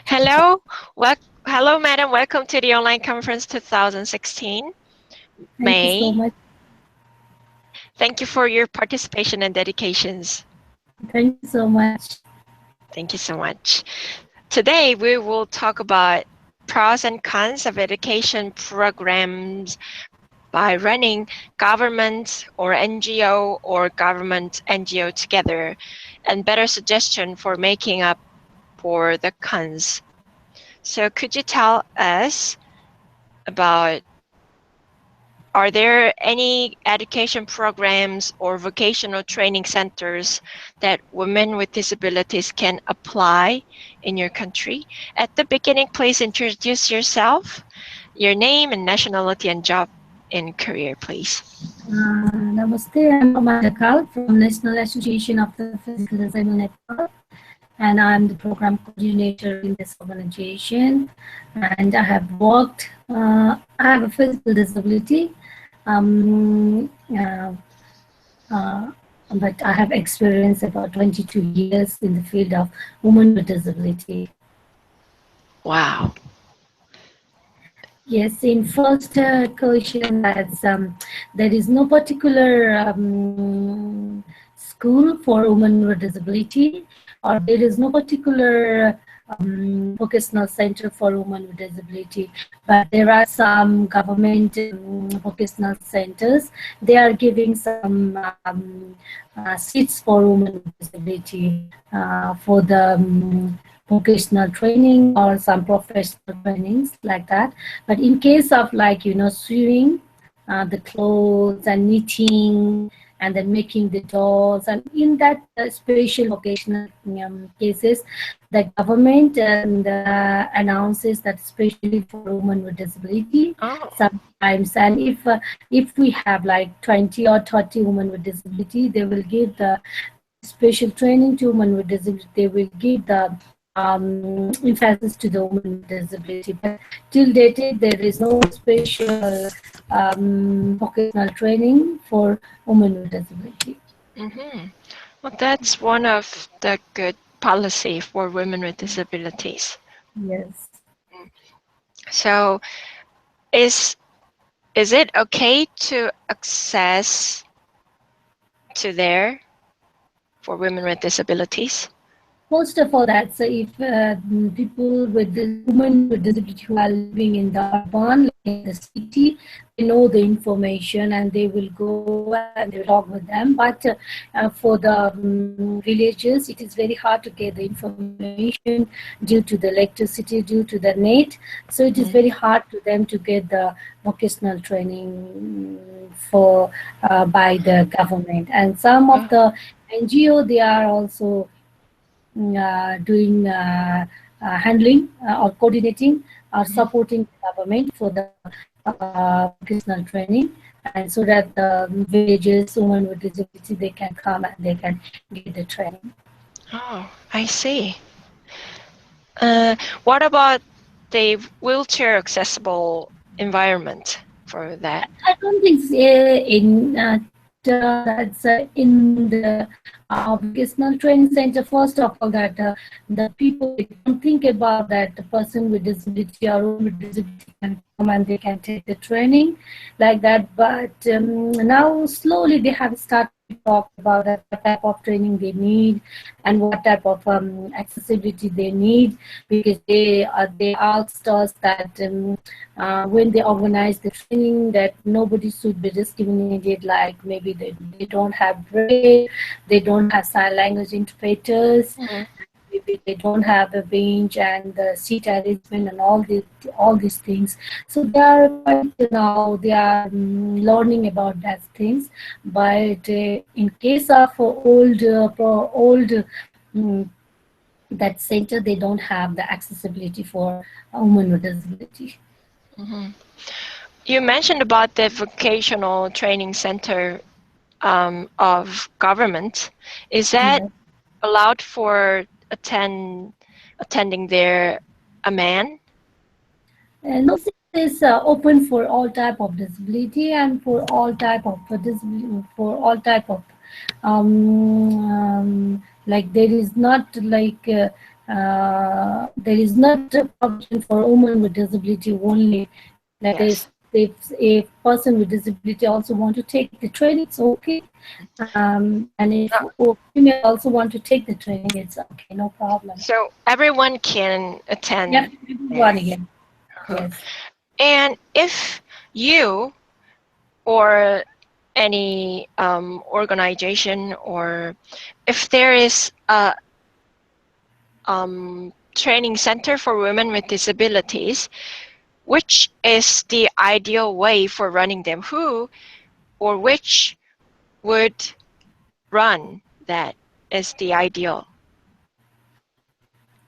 Hello, hello, madam. Welcome to the online conference 2016, Thank you so May. much. Thank you for your participation and dedications. Thank you so much. Thank you so much. Today, we will talk about pros and cons of education programs by running government or NGO or government NGO together, and better suggestion for making up for the cons. So could you tell us about, are there any education programs or vocational training centers that women with disabilities can apply in your country? At the beginning, please introduce yourself, your name and nationality and job in career, please. Namaste, I'm Amanda Kal from National Association of the Physical Disabled Network, and I'm the program coordinator in this organization. And I have worked, I have a physical disability, um, uh, uh, but I have experience about 22 years in the field of women with disability. Wow. Yes, in first question, that's there is no particular school for women with disability, or there is no particular vocational center for women with disability, but there are some government vocational centers. They are giving some seats for women with disability for the vocational training or some professional trainings like that. But in case of sewing the clothes and knitting and then making the dolls, and in that special vocational cases, the government announces that especially for women with disability sometimes. And if we have like 20 or 30 women with disability, they will give the special training to women with disability. They will give the emphasis to the women with disability. But till date, there is no special vocational training for women with disability. Well, that's one of the good policy for women with disabilities. Yes. So is it okay to access to there for women with disabilities? First of all, that's if people with the women with disability who are living in the urban, like in the city, they know the information and they will go and they will talk with them. But for the villages, it is very hard to get the information due to the electricity, due to the net. So it is very hard to them to get the vocational training for by the government. And some of the NGO, they are also doing handling or coordinating or supporting the government for the vocational training, and so that the villages, women with disability, they can come and they can get the training. Oh, I see. What about the wheelchair accessible environment for that? I don't think that's in the vocational training center. First of all, that the people, they don't think about that the person with disability or woman with disability can come and they can take the training like that. But now slowly they have started to talk about that, what type of training they need and what type of accessibility they need, because they asked us that when they organize the training, that nobody should be discriminated, like maybe they don't have braille, they don't have sign language interpreters, maybe they don't have a bench and the seat arrangement and all these things. So they are quite now they are learning about that things. But in case of old that center, they don't have the accessibility for a woman with disability. You mentioned about the vocational training center of government. Is that Yes. allowed for attending there a man? No, it is open for all type of disability and for all type of disability, for all type of like there is not like there is not a provision for women with disability only. Like Yes. if a person with disability also want to take the training, it's okay. And if female also want to take the training, it's okay, no problem. So everyone can Yep, attend everyone there. again. Uh-huh. Yes. And if you or any organization, or if there is a training center for women with disabilities, which is the ideal way for running them? Who or which would run that is the ideal?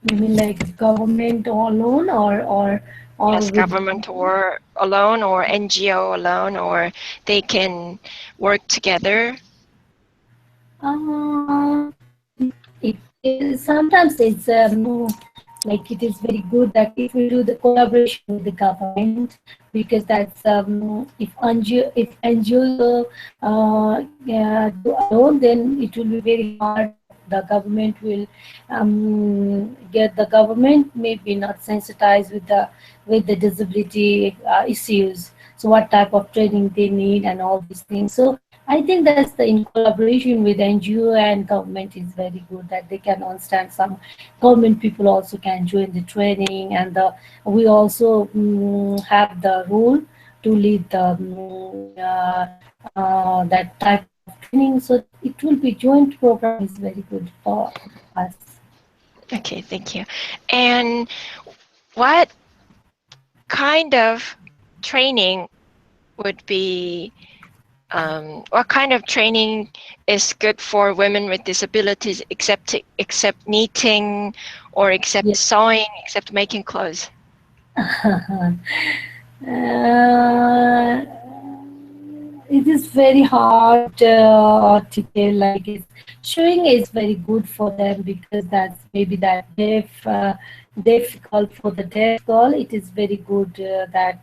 You mean like government alone, or Yes, with government or alone, or NGO alone, or they can work together. uh, sometimes it's like it is very good that if we do the collaboration with the government, because that's if NGO do alone, then it will be very hard that the government will get the government maybe not sensitized with the disability issues. So what type of training they need and all these things. So I think that's the in collaboration with NGO and government is very good that they can understand. Some government people also can join the training, and we also have the role to lead the that type of training. So it will be joint program is very good for us. Okay, thank you. And what kind of training would be, what kind of training is good for women with disabilities, except knitting, or except Yes. sewing, except making clothes? Uh, it is very hard to tell. Like it's showing is very good for them because that's maybe that difficult for the deaf girl. It is very good that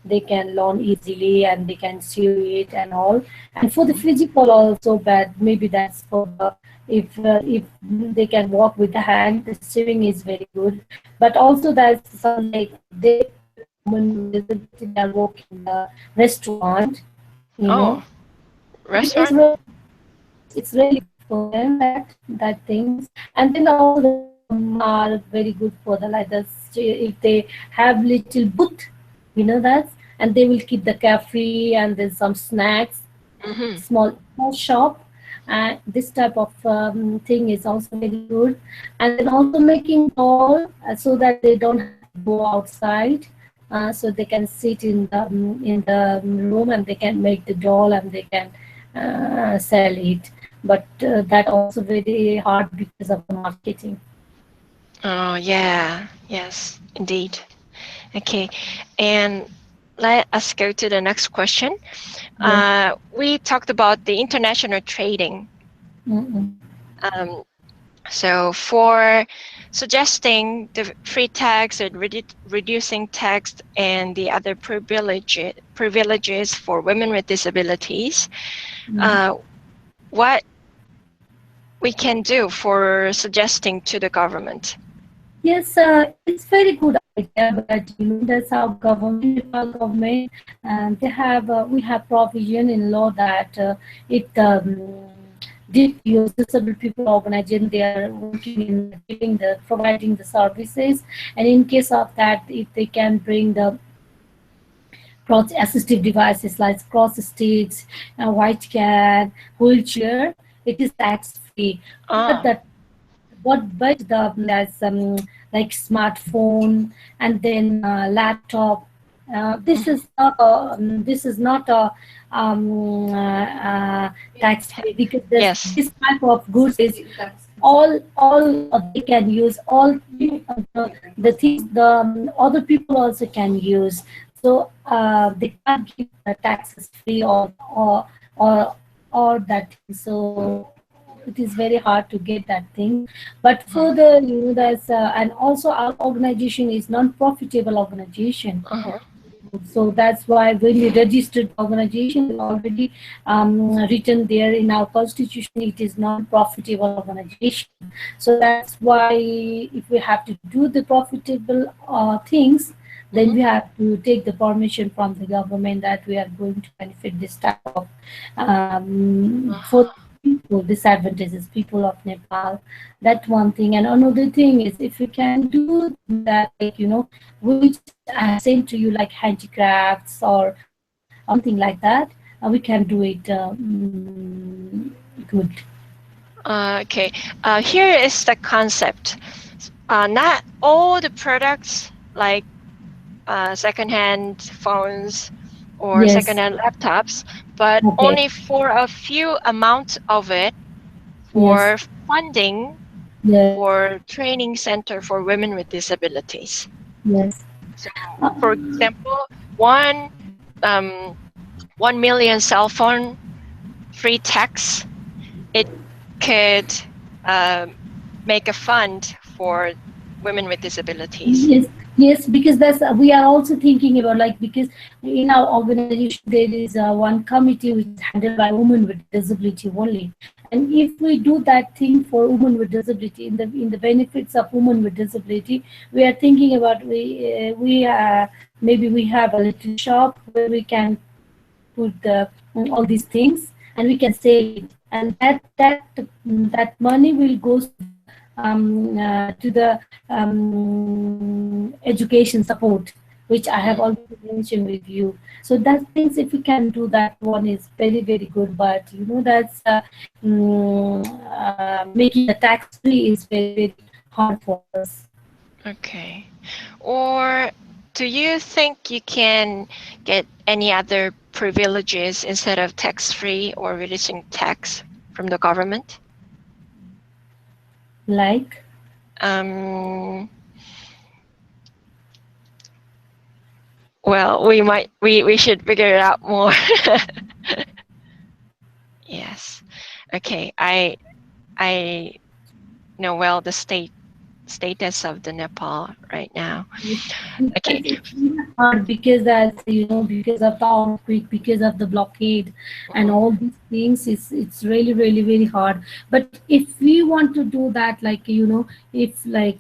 they can learn easily and they can sew it and all. And for the physical also bad. Maybe that's for the if they can walk with the hand, the sewing is very good. But also there's some like they women with disability that work in the restaurant, you know. Oh, It's restaurant? really, yes, it's really good for them that things. And then also there are some are very good for the like the if they have little booth, that, and they will keep the cafe and there's some snacks, Mm-hmm. small shop. And this type of thing is also very good. And then also making doll so that they don't have to go outside, so they can sit in the room and they can make the doll and they can sell it. But that also very hard because of the marketing. Oh, yeah. Yes, indeed. Okay. And let us go to the next question. Yes. We talked about the international trading. Mm-mm. Um, so for suggesting the free tax and reducing tax and the other privileges for women with disabilities, Mm. uh, what we can do for suggesting to the government? Yes, it's very good idea, but that's our government, Nepal government, and they have we have provision in law that if DPOs, disabled people organization, they are working in giving the providing the services, and in case of that, if they can bring the cross assistive devices like cross sticks, white can, wheelchair, it is tax free. But Oh, that but the there's like smartphone and then laptop. This is not a tax free because yes. this type of goods is all they can use all the things the other people also can use. So they can't give the taxes free or or that thing. So it is very hard to get that thing. But for the there's and also our organization is non-profitable organization. Uh-huh. So that's why when we registered the organization, we already written there in our constitution it is non-profitable organization. So that's why if we have to do the profitable things, then Mm-hmm. we have to take the permission from the government that we are going to benefit this type of for Uh-huh. people, disadvantages, people of Nepal. That one thing. And another thing is if we can do that, like, which I have sent to you, like handicrafts or something like that, we can do it good. Okay. Here is the concept. Not all the products like secondhand phones or Yes. secondhand laptops, but Okay. only for a few amounts of it Yes. for funding Yes. for training center for women with disabilities. Yes. So, Uh, for example, one um, 1 million cell phone free tax, it could make a fund for women with disabilities. Yes, yes, because that's we are also thinking about, like, because in our organization there is one committee which is handled by women with disability only, and if we do that thing for women with disability in the benefits of women with disability, we are thinking about we maybe we have a little shop where we can put all these things and we can sell it, and that money will goes to the education support, which I have Mm. already mentioned with you. So that things, if we can do that, one is very very good. But that's making the tax free is very very hard for us. Okay. Or do you think you can get any other privileges instead of tax-free or reducing tax from the government? Like, Um, well, we should figure it out more. Yes. Okay. I know well the status of the Nepal right now. Okay. it's really hard because that's because of the earthquake, because of the blockade, and Mhm. all these things. It's really really very hard. But if we want to do that, like, if like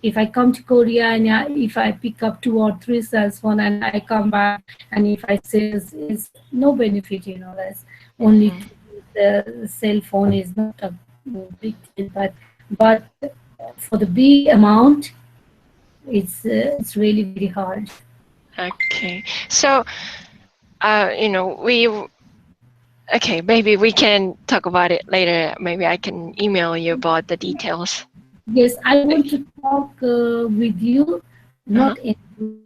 if I come to Korea and if I pick up two or three cell phone and I come back and if I say is no benefit, that's only Mhm. to the cell phone is not a big deal, but for the big amount, it's really very hard. Okay. So, we okay, maybe we can talk about it later. Maybe I can email you about the details. Yes, I want Okay. to talk with you, Uh-huh.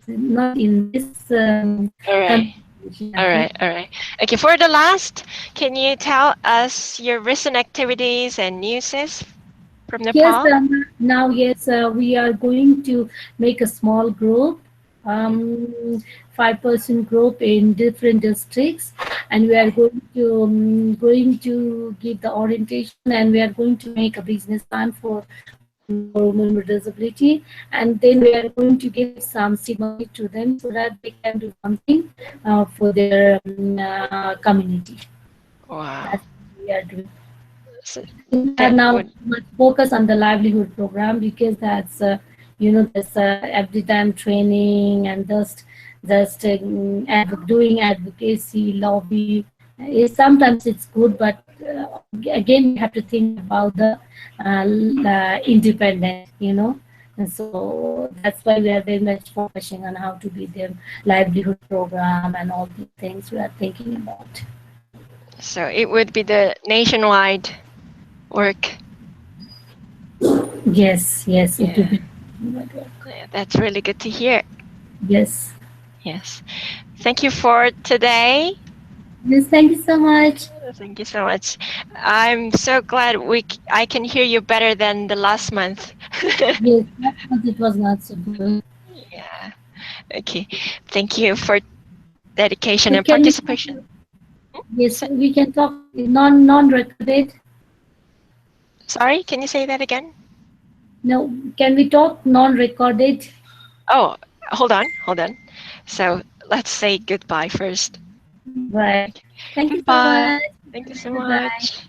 not in this All right. conversation. All Okay. right. All right. Okay. For the last, can you tell us your recent activities and newses from Yes, Nepal? now, yes, we are going to make a small group, Mhm. 5-person group in different districts, and we are going to give the orientation, and we are going to make a business plan for women with disability, and then we are going to give some seed money to them so that they can do something for their community. Wow. That's what we are doing. So We are that now would. much focused on the livelihood program because that's there's every time training and just doing advocacy lobby. Sometimes it's good, but again we have to think about the independent, and so that's why we are very much focusing on how to be their livelihood program and all these things we are thinking about. So it would be the nationwide work. Yes, yes, it will Yeah. be. Yeah, that's really good to hear. Yes. Yes. Thank you for today. Yes, thank you so much. Thank you so much. I'm so glad I can hear you better than the last month. Yes, last month it was not so good. Yeah. Okay. Thank you for dedication So and can we talk? participation. Yes, So, we can talk non-recorded. sorry, can you say that again? No, can we talk non-recorded? Oh, hold on, hold on. So let's say goodbye first. Right. Thank you so Goodbye. much. Thank you so Goodbye. much.